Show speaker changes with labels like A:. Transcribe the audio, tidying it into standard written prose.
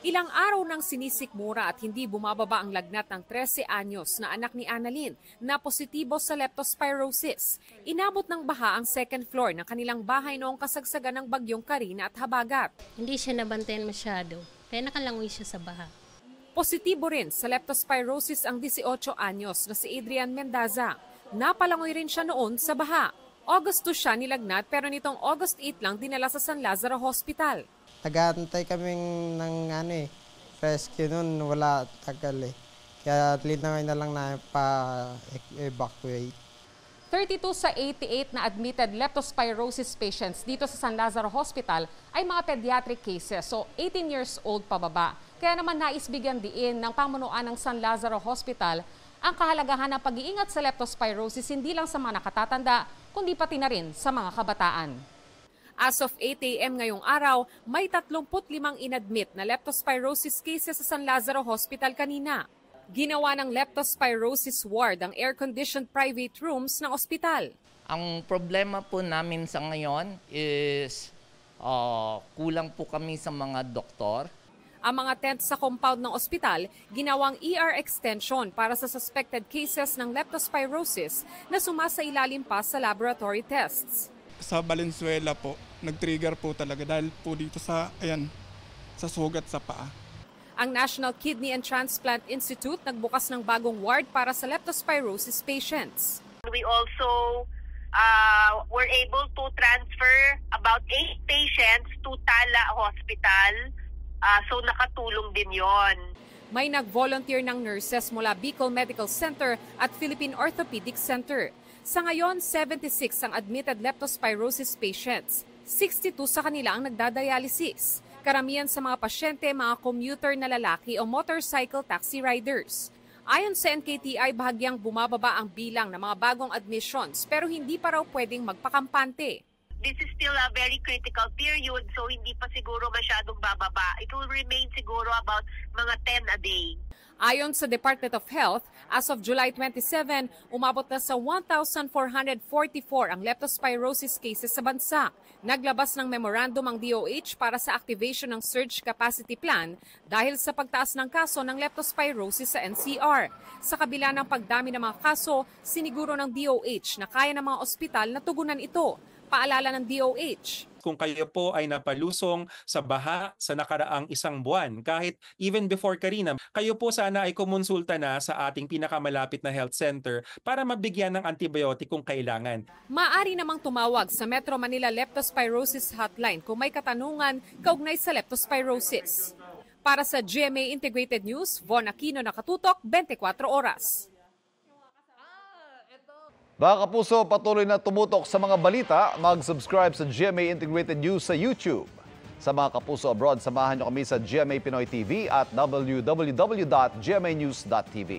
A: Ilang araw nang sinisikmura at hindi bumababa ang lagnat ng 13 anyos na anak ni Annalyn na positibo sa leptospirosis. Inabot ng baha ang second floor ng kanilang bahay noong kasagsagan ng bagyong Karina at Habagat.
B: Hindi siya nabantayan masyado, kaya nakalangoy siya sa baha.
A: Positibo rin sa leptospirosis ang 18 anyos na si Adrian Mendaza. Napalangoy rin siya noon sa baha. August 2 siya nilagnat pero nitong August 8 lang dinala sa San Lazaro Hospital.
C: Nag-aantay kaming ng rescue nun, wala tagal eh. Kaya linawin na lang na pa-evacuate.
A: 32 sa 88 na admitted leptospirosis patients dito sa San Lazaro Hospital ay mga pediatric cases, so 18 years old pababa. Kaya naman naisbigyan diin ng pamunuan ng San Lazaro Hospital ang kahalagahan ng pag-iingat sa leptospirosis hindi lang sa mga nakatatanda, kundi pati na rin sa mga kabataan. As of 8 a.m. ngayong araw, may 35 inadmit na leptospirosis cases sa San Lazaro Hospital kanina. Ginawa ng leptospirosis ward ang air-conditioned private rooms ng ospital.
D: Ang problema po namin sa ngayon is kulang po kami sa mga doktor.
A: Ang mga tent sa compound ng ospital, ginawang ER extension para sa suspected cases ng leptospirosis na sumasailalim pa sa laboratory tests.
E: Sa Valenzuela po, nag-trigger po talaga dahil po dito sa sugat sa paa.
A: Ang National Kidney and Transplant Institute nagbukas ng bagong ward para sa leptospirosis patients.
F: We also were able to transfer about 8 patients to Tala Hospital. So nakatulong din yon.
A: May nag-volunteer ng nurses mula Bicol Medical Center at Philippine Orthopedic Center. Sa ngayon, 76 ang admitted leptospirosis patients. 62 sa kanila ang nagdadialysis. Karamihan sa mga pasyente, mga commuter na lalaki o motorcycle taxi riders. Ayon sa NKTI, bahagyang bumababa ang bilang ng mga bagong admissions pero hindi pa raw pwedeng magpakampante.
F: This is still a very critical period, so hindi pa siguro masyadong bababa. It will remain siguro about mga 10 a day.
A: Ayon sa Department of Health, as of July 27, umabot na sa 1,444 ang leptospirosis cases sa bansa. Naglabas ng memorandum ang DOH para sa activation ng Surge Capacity Plan dahil sa pagtaas ng kaso ng leptospirosis sa NCR. Sa kabila ng pagdami ng mga kaso, siniguro ng DOH na kaya ng mga ospital na tugunan ito. Paalala ng DOH.
G: Kung kayo po ay napalusong sa baha sa nakaraang isang buwan, kahit even before Karina, kayo po sana ay kumonsulta na sa ating pinakamalapit na health center para mabigyan ng antibiotic kung kailangan.
A: Maaari namang tumawag sa Metro Manila Leptospirosis Hotline kung may katanungan kaugnay sa leptospirosis. Para sa GMA Integrated News, Von Aquino, nakatutok, 24 oras.
H: Mga kapuso, patuloy na tumutok sa mga balita. Mag-subscribe sa GMA Integrated News sa YouTube. Sa mga kapuso abroad, samahan niyo kami sa GMA Pinoy TV at www.gmanews.tv.